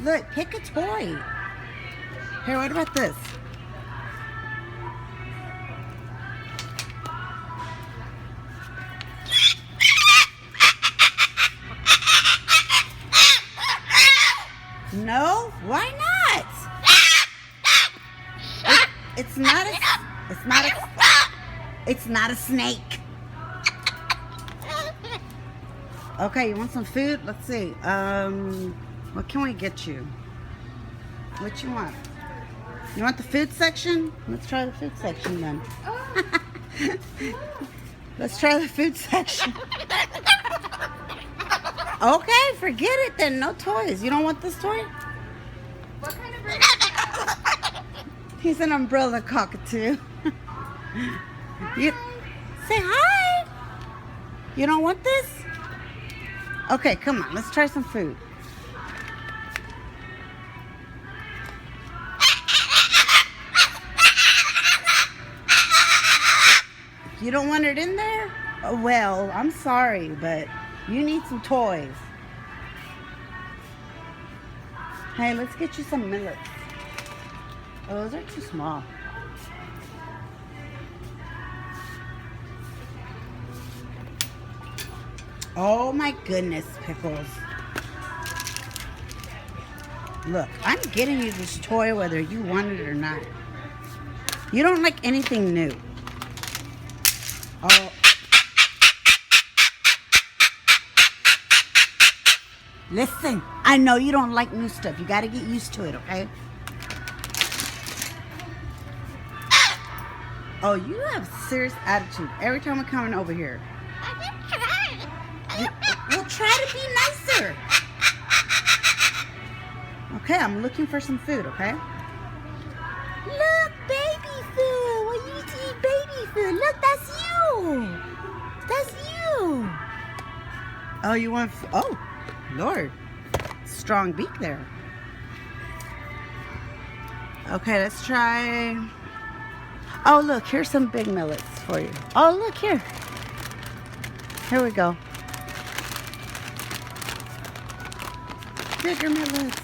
Look, pick a toy. Here, what about this? No? Why not? It's not a... It's not a... It's not a snake. Okay, you want some food? Let's see. What can we get you? What you want? You want the food section? Let's try the food section then. Let's try the food section. Okay, forget it then. No toys. You don't want this toy? What kind of bird? He's an umbrella cockatoo. You say hi. You don't want this? Okay, come on. Let's try some food. You don't want it in there? Oh, well, I'm sorry, but you need some toys. Hey, let's get you some millets. Oh, those are too small. Oh my goodness, Pickles. Look, I'm getting you this toy whether you want it or not. You don't like anything new. Oh. Listen, I know you don't like new stuff. You got to get used to it, okay? Oh, you have serious attitude every time we're coming over here. Well, try to be nicer. Okay, I'm looking for some food, okay? Look, baby food. Well, you eat baby food. Look, that's you. That's you. Oh, you want... Oh, Lord. Strong beak there. Okay, let's try... Oh, look, here's some big millets for you. Oh, look here. Here we go. Bigger millets.